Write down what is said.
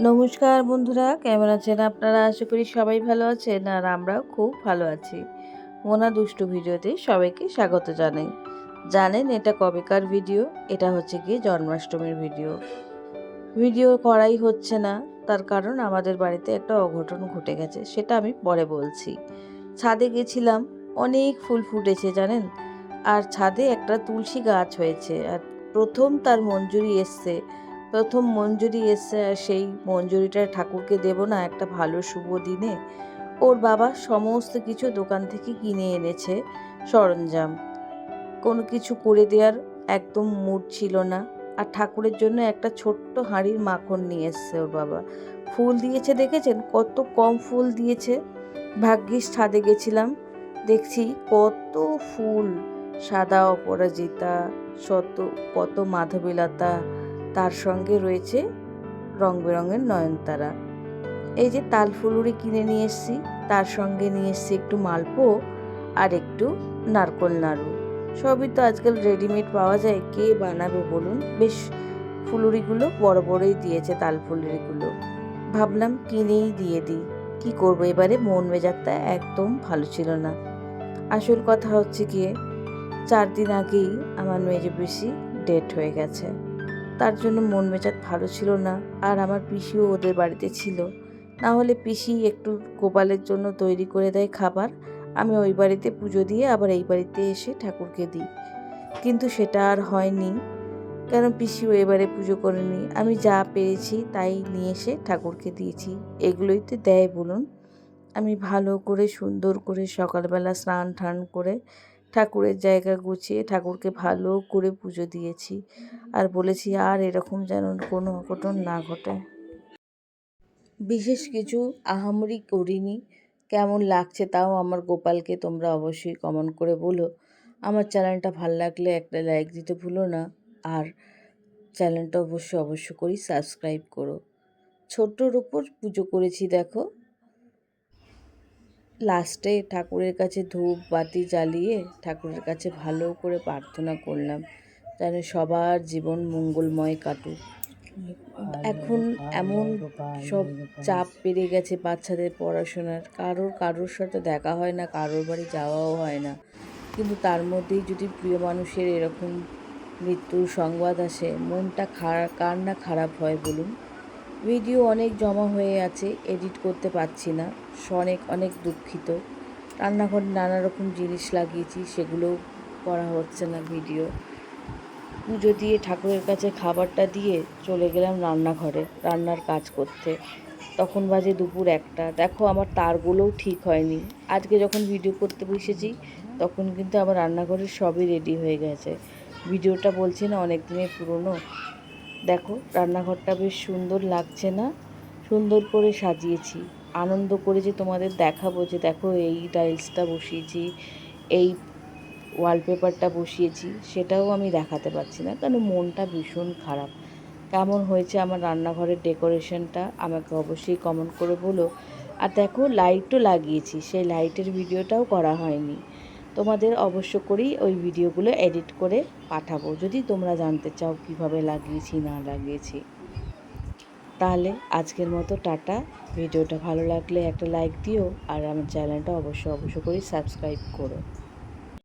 নমস্কার বন্ধুরা, কেমন আছেন আপনারা? আশা করি সবাই ভালো আছেন আর আমরাও খুব ভালো আছি। মোনা দুষ্টু ভিডিওতে সবাইকে স্বাগত জানাই। জানেন এটা কবেকার ভিডিও? এটা হচ্ছে গিয়ে জন্মাষ্টমীর ভিডিও করাই হচ্ছে না, তার কারণ আমাদের বাড়িতে একটা অঘটন ঘটে গেছে, সেটা আমি পরে বলছি। ছাদে গেছিলাম, অনেক ফুল ফুটেছে জানেন, আর ছাদে একটা তুলসী গাছ হয়েছে আর প্রথম মঞ্জুরি এসছে আর সেই মঞ্জুরিটা ঠাকুরকে দেব না একটা ভালো শুভ দিনে। ওর বাবা সমস্ত কিছু দোকান থেকে কিনে এনেছে সরঞ্জাম, কোনো কিছু করে দেওয়ার একদম মুড ছিল না। আর ঠাকুরের জন্য একটা ছোট্ট হাঁড়ির মাখন নিয়ে এসছে ওর বাবা। ফুল দিয়েছে, দেখেছেন কত কম ফুল দিয়েছে। ভাগ্যিস ছাদে গেছিলাম, দেখছি কত ফুল, সাদা অপরাজিতা, কত মাধবীলতা, তার সঙ্গে রয়েছে রং বেরঙের নয়নতারা। এই যে তাল ফুলুরি কিনে নিয়ে এসছি, তার সঙ্গে নিয়ে এসছি একটু মালপো আর একটু নারকোল নাড়ু। সবই তো আজকাল রেডিমেড পাওয়া যায়, কে বানাবে বলুন। বেশ ফুলুরিগুলো বড় বড়ই দিয়েছে, তাল ফুলুরিগুলো। ভাবলাম কিনেই দিয়ে দিই, কি করবো এবারে, মন মেজাজটা একদম ভালো ছিল না। আসল কথা হচ্ছে গিয়ে 4 দিন আগেই আমার মেজো পিসি ডেট হয়ে গেছে, তার জন্য মন মেজাজ ভালো ছিল না। আর আমার পিসিও ওদের বাড়িতে ছিল, না হলে পিসি একটু গোপালের জন্য তৈরি করে দেয় খাবার, আমি ওই বাড়িতে পুজো দিয়ে আবার এই বাড়িতে এসে ঠাকুরকে দিই। কিন্তু সেটা আর হয়নি, কারণ পিসিও এবারে পুজো করেনি। আমি যা পেরেছি তাই নিয়ে এসে ঠাকুরকে দিয়েছি, এগুলোই তো দেয় বলুন। আমি ভালো করে সুন্দর করে সকালবেলা স্নান টান করে ঠাকুরের জায়গা গুছিয়ে ঠাকুরকে ভালো করে পুজো দিয়েছি, আর বলেছি আর এরকম যেন কোনো অঘটন না ঘটে। বিশেষ কিছু আহামরি করিনি। কেমন লাগছে তাও আমার গোপালকে তোমরা অবশ্যই কমেন্ট করে বলো। আমার চ্যানেলটা ভালো লাগলে একটা লাইক দিতে ভুলো না, আর চ্যানেলটা অবশ্য করি সাবস্ক্রাইব করো। ছোট্টর ওপর পুজো করেছি দেখো, লাস্টে ঠাকুরের কাছে ধূপ বাতি জ্বালিয়ে ঠাকুরের কাছে ভালো করে প্রার্থনা করলাম যেন সবার জীবন মঙ্গলময় কাটুক। এখন এমন সব চাপ বেড়ে গেছে বাচ্চাদের পড়াশোনার, কারোর সাথে দেখা হয় না, কারোর বাড়ি যাওয়াও হয় না। কিন্তু তার মধ্যেই যদি প্রিয় মানুষের এরকম মৃত্যুর সংবাদ আসে, মনটা কার না খারাপ হয় বলুন। ভিডিও অনেক জমা হয়ে আছে, এডিট করতে পারছি না, অনেক দুঃখিত। রান্নাঘরে নানা রকম জিনিস লাগিয়েছি, সেগুলোও করা হচ্ছে না ভিডিও। পুজো দিয়ে ঠাকুরের কাছে খাবারটা দিয়ে চলে গেলাম রান্নাঘরে রান্নার কাজ করতে। তখন বাজে দুপুর 1টা। দেখো আমার তারগুলোও ঠিক হয়নি। আজকে যখন ভিডিও করতে বসেছি তখন কিন্তু আমার রান্নাঘরের সবই রেডি হয়ে গেছে। ভিডিওটা বলছি না অনেক দিনের পুরনো। দেখো রান্নাঘরটা বেশ সুন্দর লাগছে না? সুন্দর করে সাজিয়েছি, আনন্দ করে যে তোমাদের দেখাবো যে দেখো এই টাইলসটা বসিয়েছি, এই ওয়ালপেপারটা বসিয়েছি, সেটাও আমি দেখাতে পারছি না, কারণ মনটা ভীষণ খারাপ। কেমন হয়েছে আমার রান্নাঘরের ডেকোরেশনটা আমাকে অবশ্যই কমেন্ট করে বলো। আর দেখো লাইটও লাগিয়েছি, সেই লাইটের ভিডিওটাও করা হয়নি। তোমাদের অবশ্য করেই ওই ভিডিওগুলো এডিট করে পাঠাবো, যদি তোমরা জানতে চাও কিভাবে লাগিয়েছি না লাগিয়েছি। তাহলে আজকের মতো টাটা। ভিডিওটা ভালো লাগলে একটা লাইক দিও, আর আমার চ্যানেলটা অবশ্য করে সাবস্ক্রাইব করো।